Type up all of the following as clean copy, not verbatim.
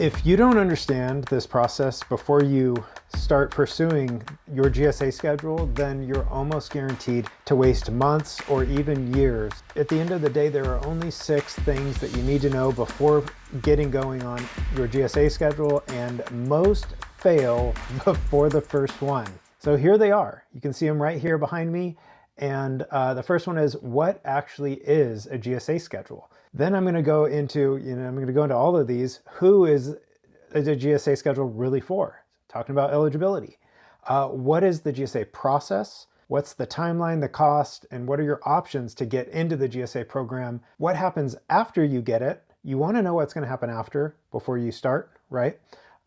If you don't understand this process before you start pursuing your GSA schedule, then you're almost guaranteed to waste months or even years. At the end of the day, there are only 6 things that you need to know before getting going on your GSA schedule, and most fail before the first one. So here they are. You can see them right here behind me. And the first one is, what actually is a GSA schedule? Then I'm going to go into, all of these. Who is the GSA schedule really for? Talking about eligibility. What is the GSA process? What's the timeline, the cost, and what are your options to get into the GSA program? What happens after you get it? You want to know what's going to happen after before you start, right?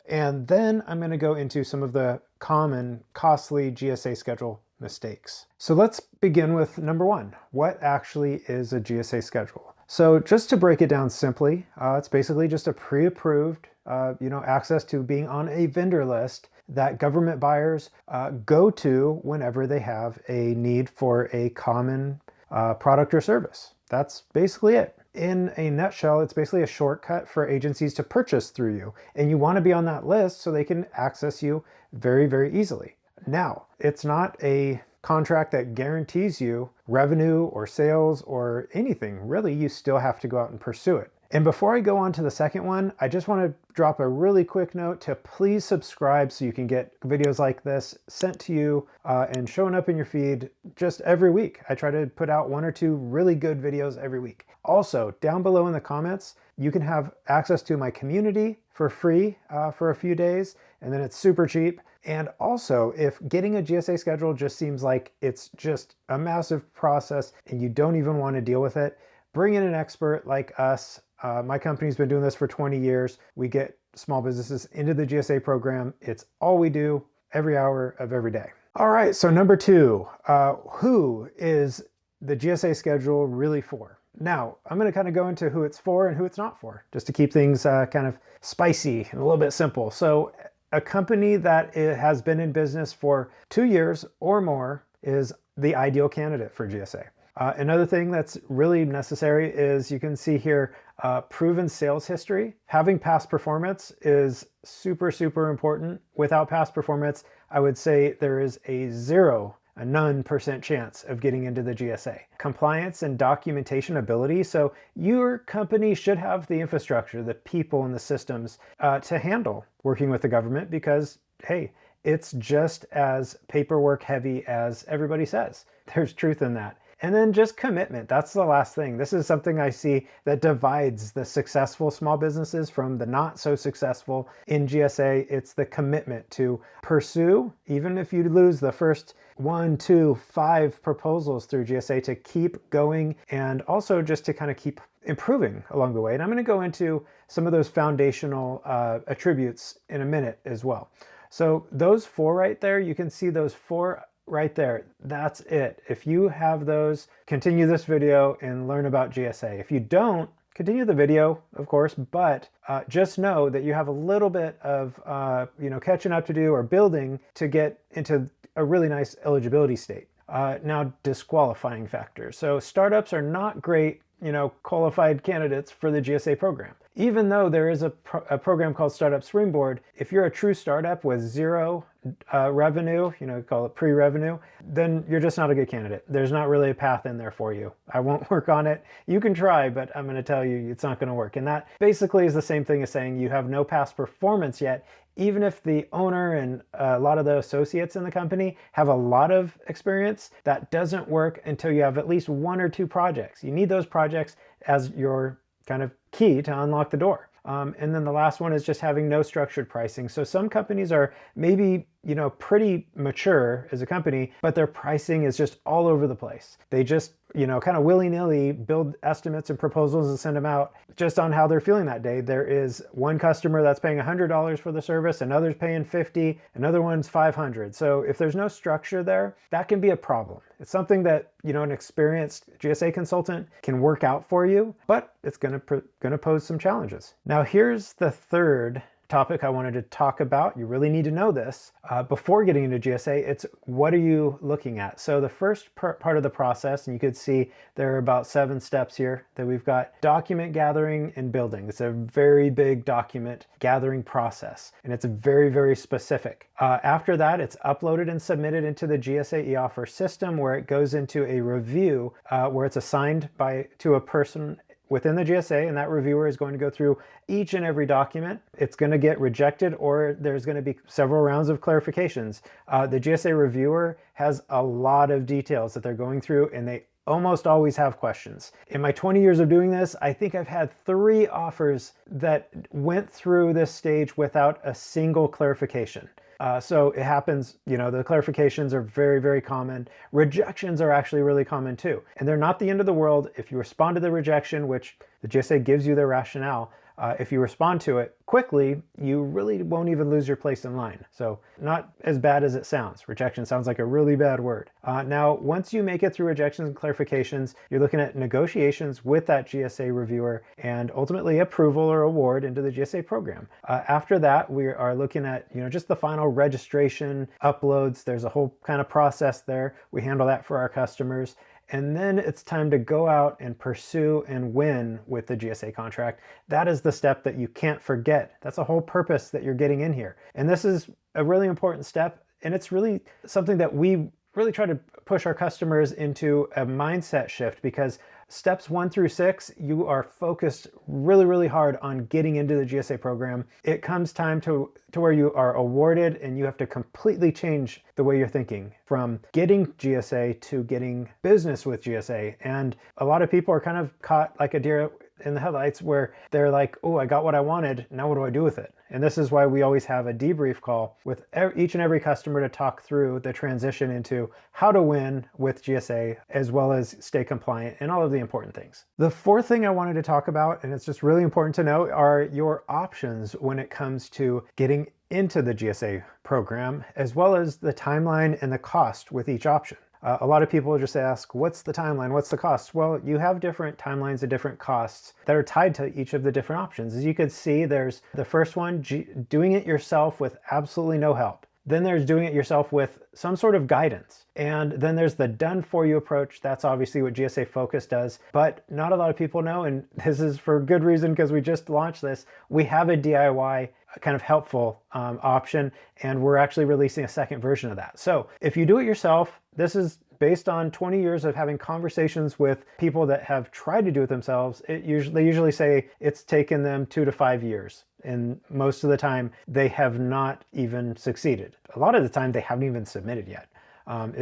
And then I'm going to go into some of the common costly GSA schedule mistakes. So let's begin with number 1. What actually is a GSA schedule? So just to break it down simply, it's basically just a pre-approved, access to being on a vendor list that government buyers go to whenever they have a need for a common product or service. That's basically it. In a nutshell, it's basically a shortcut for agencies to purchase through you. And you want to be on that list so they can access you very, very easily. Now, it's not a contract that guarantees you revenue or sales or anything. Really, you still have to go out and pursue it. And before I go on to the second one, I just want to drop a really quick note to please subscribe so you can get videos like this sent to you and showing up in your feed just every week. I try to put out 1 or 2 really good videos every week. Also, down below in the comments, you can have access to my community for free for a few days, and then it's super cheap. And also, if getting a GSA schedule just seems like it's just a massive process and you don't even want to deal with it, bring in an expert like us. My company's been doing this for 20 years. We get small businesses into the GSA program. It's all we do every hour of every day. All right, so number 2, who is the GSA schedule really for? Now, I'm going to kind of go into who it's for and who it's not for, just to keep things kind of spicy and a little bit simple. So a company that has been in business for 2 years or more is the ideal candidate for GSA. Another thing that's really necessary is, you can see here, proven sales history. Having past performance is super, super important. Without past performance, I would say there is a none percent chance of getting into the GSA. Compliance and documentation ability. So your company should have the infrastructure, the people and the systems to handle working with the government, because, hey, it's just as paperwork heavy as everybody says. There's truth in that. And then just commitment. That's the last thing. This is something I see that divides the successful small businesses from the not so successful in GSA. It's the commitment to pursue, even if you lose the first 1, 2, 5 proposals through GSA, to keep going, and also just to kind of keep improving along the way. And I'm going to go into some of those foundational attributes in a minute as well. So those 4 right there, you can see those 4 right there. That's it. If you have those, continue this video and learn about GSA. If you don't, continue the video, of course, but just know that you have a little bit of catching up to do or building to get into a really nice eligibility state. Now, disqualifying factors. So startups are not great qualified candidates for the GSA program. Even though there is a program called Startup Springboard, if you're a true startup with 0 revenue, call it pre-revenue, then you're just not a good candidate. There's not really a path in there for you. I won't work on it. You can try, but I'm going to tell you it's not going to work. And that basically is the same thing as saying you have no past performance yet. Even if the owner and a lot of the associates in the company have a lot of experience, that doesn't work until you have at least 1 or 2 projects. You need those projects as your kind of key to unlock the door. And then the last one is just having no structured pricing. So some companies are maybe, pretty mature as a company, but their pricing is just all over the place. They just, kind of willy-nilly build estimates and proposals and send them out just on how they're feeling that day. There is one customer that's paying $100 for the service, another's paying $50, another one's $500. So if there's no structure there, that can be a problem. It's something that, an experienced GSA consultant can work out for you, but it's going to pose some challenges. Now, here's the third topic I wanted to talk about. You really need to know this before getting into GSA. It's what are you looking at? So the first part of the process, and you could see there are about 7 steps here that we've got: document gathering and building. It's a very big document gathering process, and it's very, very specific. After that, it's uploaded and submitted into the GSA eOffer system, where it goes into a review where it's assigned to a person within the GSA, and that reviewer is going to go through each and every document. It's going to get rejected, or there's going to be several rounds of clarifications. The GSA reviewer has a lot of details that they're going through, and they almost always have questions. In my 20 years of doing this, I think I've had 3 offers that went through this stage without a single clarification. So it happens, the clarifications are very, very common. Rejections are actually really common too. And they're not the end of the world. If you respond to the rejection, which the GSA gives you their rationale, if you respond to it quickly, you really won't even lose your place in line. So not as bad as it sounds. Rejection sounds like a really bad word. Now, once you make it through rejections and clarifications, you're looking at negotiations with that GSA reviewer and ultimately approval or award into the GSA program. After that, we are looking at, just the final registration, uploads. There's a whole kind of process there. We handle that for our customers. And then it's time to go out and pursue and win with the GSA contract. That is the step that you can't forget. That's the whole purpose that you're getting in here. And this is a really important step. And it's really something that we really try to push our customers into a mindset shift, because steps 1 through 6, you are focused really, really hard on getting into the GSA program. It comes time to where you are awarded, and you have to completely change the way you're thinking from getting GSA to getting business with GSA. And a lot of people are kind of caught like a deer in the headlights, where they're like, oh, I got what I wanted. Now what do I do with it? And this is why we always have a debrief call with each and every customer to talk through the transition into how to win with GSA, as well as stay compliant and all of the important things. The 4th thing I wanted to talk about, and it's just really important to know, are your options when it comes to getting into the GSA program, as well as the timeline and the cost with each option. A lot of people just ask, what's the timeline? What's the cost? Well, you have different timelines and different costs that are tied to each of the different options. As you can see, there's the first one, doing it yourself with absolutely no help. Then there's doing it yourself with some sort of guidance. And then there's the done for you approach. That's obviously what GSA Focus does, but not a lot of people know, and this is for good reason, because we just launched this. We have a DIY kind of helpful option, and we're actually releasing a second version of that. So if you do it yourself, this is based on 20 years of having conversations with people that have tried to do it themselves. They usually say it's taken them 2 to 5 years. And most of the time, they have not even succeeded. A lot of the time, they haven't even submitted yet. And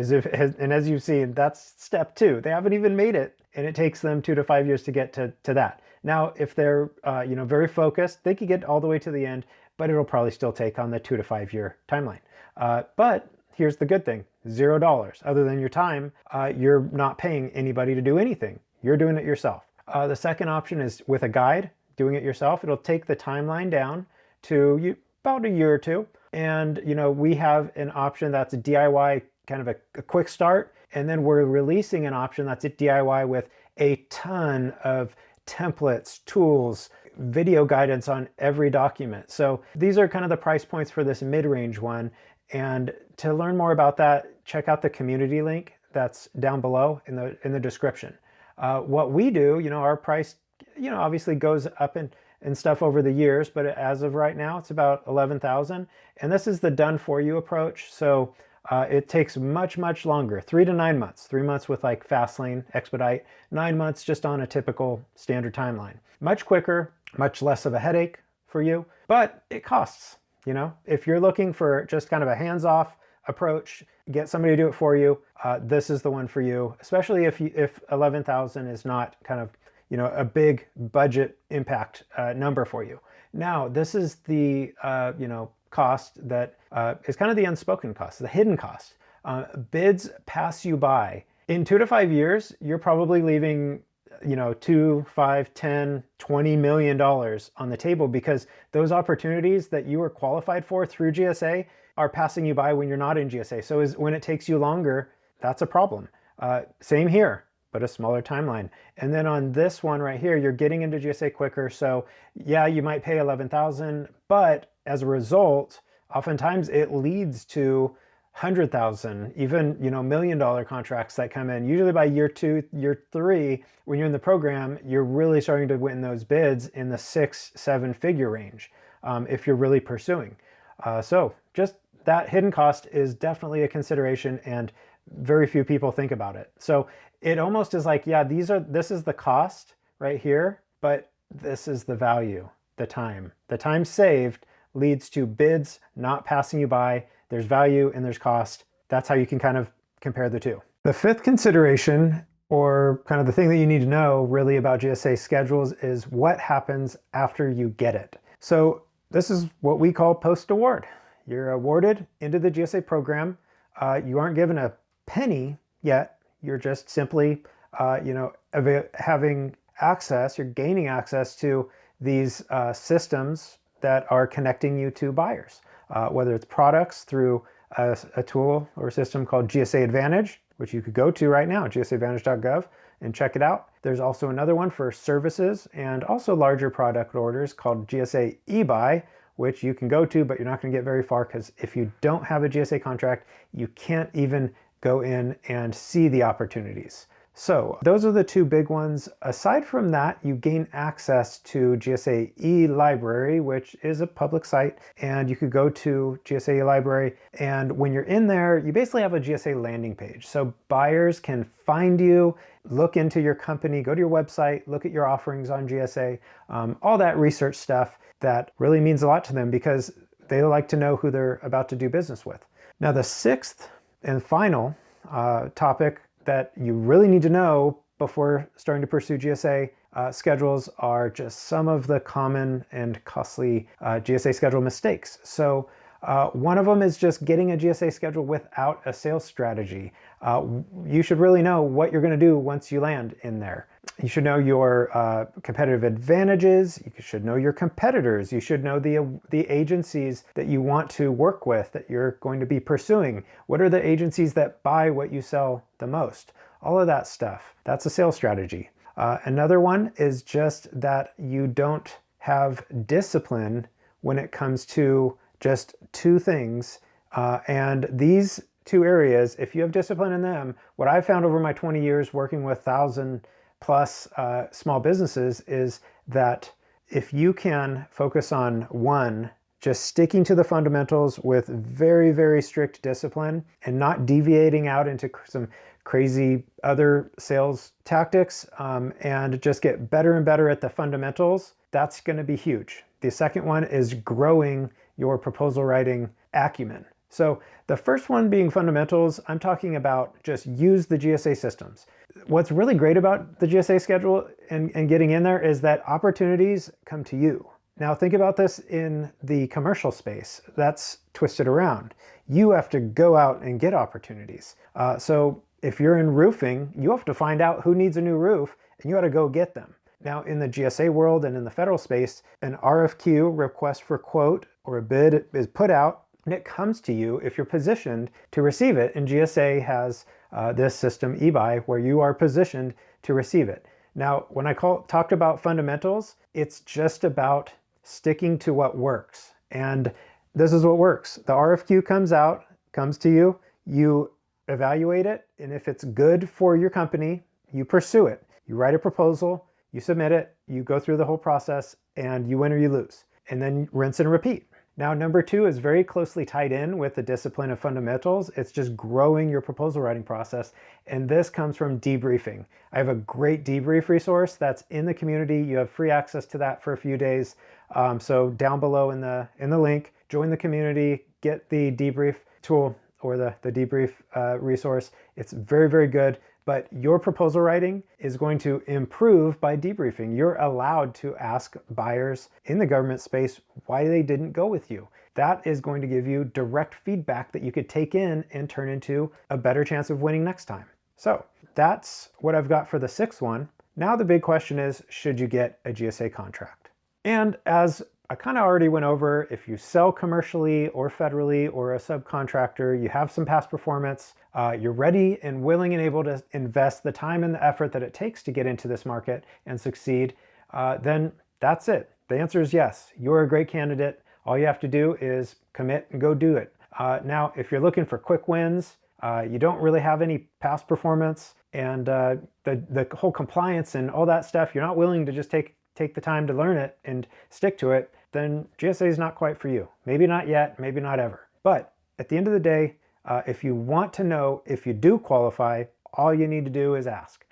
as you've seen, that's step 2. They haven't even made it, and it takes them 2 to 5 years to get to that. Now, if they're very focused, they could get all the way to the end, but it'll probably still take on the 2 to 5 year timeline. But here's the good thing: $0. Other than your time, you're not paying anybody to do anything. You're doing it yourself. The second option is with a guide, doing it yourself. It'll take the timeline down to about a year or 2. And we have an option that's a DIY, kind of a quick start. And then we're releasing an option that's a DIY with a ton of templates, tools, video guidance on every document. So these are kind of the price points for this mid-range one. And to learn more about that, check out the community link that's down below in the description. What we do, our price, obviously goes up and stuff over the years, but as of right now, it's about $11,000. And this is the done for you approach. So it takes much, much longer, 3 to 9 months, 3 months with like Fastlane, Expedite, 9 months just on a typical standard timeline. Much quicker, much less of a headache for you, but it costs. If you're looking for just kind of a hands-off approach, get somebody to do it for you, this is the one for you, especially if $11,000 is not kind of, a big budget impact number for you. Now, this is the, cost that is kind of the unspoken cost, the hidden cost. Bids pass you by. In 2 to 5 years, you're probably leaving $2, $5, $10, $20 million on the table, because those opportunities that you were qualified for through GSA are passing you by when you're not in GSA. So when it takes you longer, that's a problem. Same here. but a smaller timeline. And then on this one right here, you're getting into GSA quicker. So yeah, you might pay 11,000, but as a result, oftentimes it leads to 100,000, even, $1 million contracts that come in. Usually by year 2, year 3, when you're in the program, you're really starting to win those bids in the 6-7 figure range if you're really pursuing. So just that hidden cost is definitely a consideration, and very few people think about it. So it almost is like, yeah, this is the cost right here, but this is the value, the time. The time saved leads to bids not passing you by. There's value and there's cost. That's how you can kind of compare the two. The fifth consideration, or kind of the thing that you need to know really about GSA schedules, is what happens after you get it. So this is what we call post-award. You're awarded into the GSA program. You aren't given a penny yet. You're just simply, having access, you're gaining access to these systems that are connecting you to buyers, whether it's products through a tool or a system called GSA Advantage, which you could go to right now, gsaadvantage.gov, and check it out. There's also another one for services and also larger product orders called GSA eBuy, which you can go to, but you're not going to get very far, because if you don't have a GSA contract, you can't even go in and see the opportunities. So those are the two big ones. Aside from that, you gain access to GSA eLibrary, which is a public site, and you could go to GSA eLibrary, and when you're in there, you basically have a GSA landing page. So buyers can find you, look into your company, go to your website, look at your offerings on GSA, all that research stuff that really means a lot to them, because they like to know who they're about to do business with. Now, the sixth and final topic that you really need to know before starting to pursue GSA schedules are just some of the common and costly GSA schedule mistakes. So one of them is just getting a GSA schedule without a sales strategy. You should really know what you're going to do once you land in there. You should know your competitive advantages. You should know your competitors. You should know the agencies that you want to work with, that you're going to be pursuing. What are the agencies that buy what you sell the most? All of that stuff. That's a sales strategy. Another one is just that you don't have discipline when it comes to just two things. And these two areas, if you have discipline in them, what I've found over my 20 years working with 1,000+ small businesses is that if you can focus on one, just sticking to the fundamentals with very, very strict discipline and not deviating out into some crazy other sales tactics, and just get better and better at the fundamentals, that's going to be huge. The second one is growing your proposal writing acumen. So the first one being fundamentals, I'm talking about just use the GSA systems. What's really great about the GSA schedule and getting in there is that opportunities come to you. Now think about this in the commercial space. That's twisted around. You have to go out and get opportunities. So if you're in roofing, you have to find out who needs a new roof, and you ought to go get them. Now in the GSA world and in the federal space, an RFQ, request for quote, or a bid is put out, and it comes to you if you're positioned to receive it. And GSA has this system, eBuy, where you are positioned to receive it. Now, when I talked about fundamentals, it's just about sticking to what works. And this is what works. The RFQ comes to you, you evaluate it, and if it's good for your company, you pursue it. You write a proposal, you submit it, you go through the whole process, and you win or you lose. And then rinse and repeat. Now, number two is very closely tied in with the discipline of fundamentals. It's just growing your proposal writing process. And this comes from Debriefing. I have a great debrief resource that's in the community. You have free access to that for a few days. So down below in the link, join the community, get the debrief tool or the debrief resource. It's very, very good. But your proposal writing is going to improve by debriefing. You're allowed to ask buyers in the government space why they didn't go with you. That is going to give you direct feedback that you could take in and turn into a better chance of winning next time. So that's what I've got for the sixth one. Now the big question is, should you get a GSA contract? And as I kind of already went over, if you sell commercially or federally or a subcontractor, you have some past performance, you're ready and willing and able to invest the time and the effort that it takes to get into this market and succeed, then that's it. The answer is yes. You're a great candidate. All you have to do is commit and go do it. Now, if you're looking for quick wins, you don't really have any past performance, and the whole compliance and all that stuff, you're not willing to just take the time to learn it and stick to it, then GSA is not quite for you. Maybe not yet, maybe not ever. But at the end of the day, if you want to know if you do qualify, all you need to do is ask.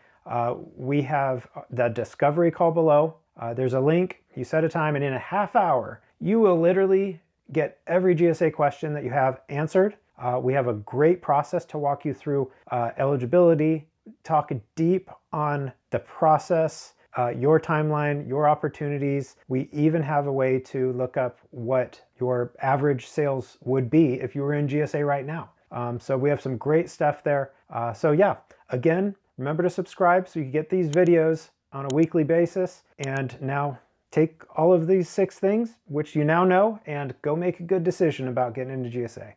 We have the discovery call below. There's a link. You set a time, and in a half hour, you will literally get every GSA question that you have answered. We have a great process to walk you through eligibility, talk deep on the process, your timeline, your opportunities. We even have a way to look up what your average sales would be if you were in GSA right now. So we have some great stuff there. So yeah, again, remember to subscribe so you get these videos on a weekly basis. And now take all of these 6 things, which you now know, and go make a good decision about getting into GSA.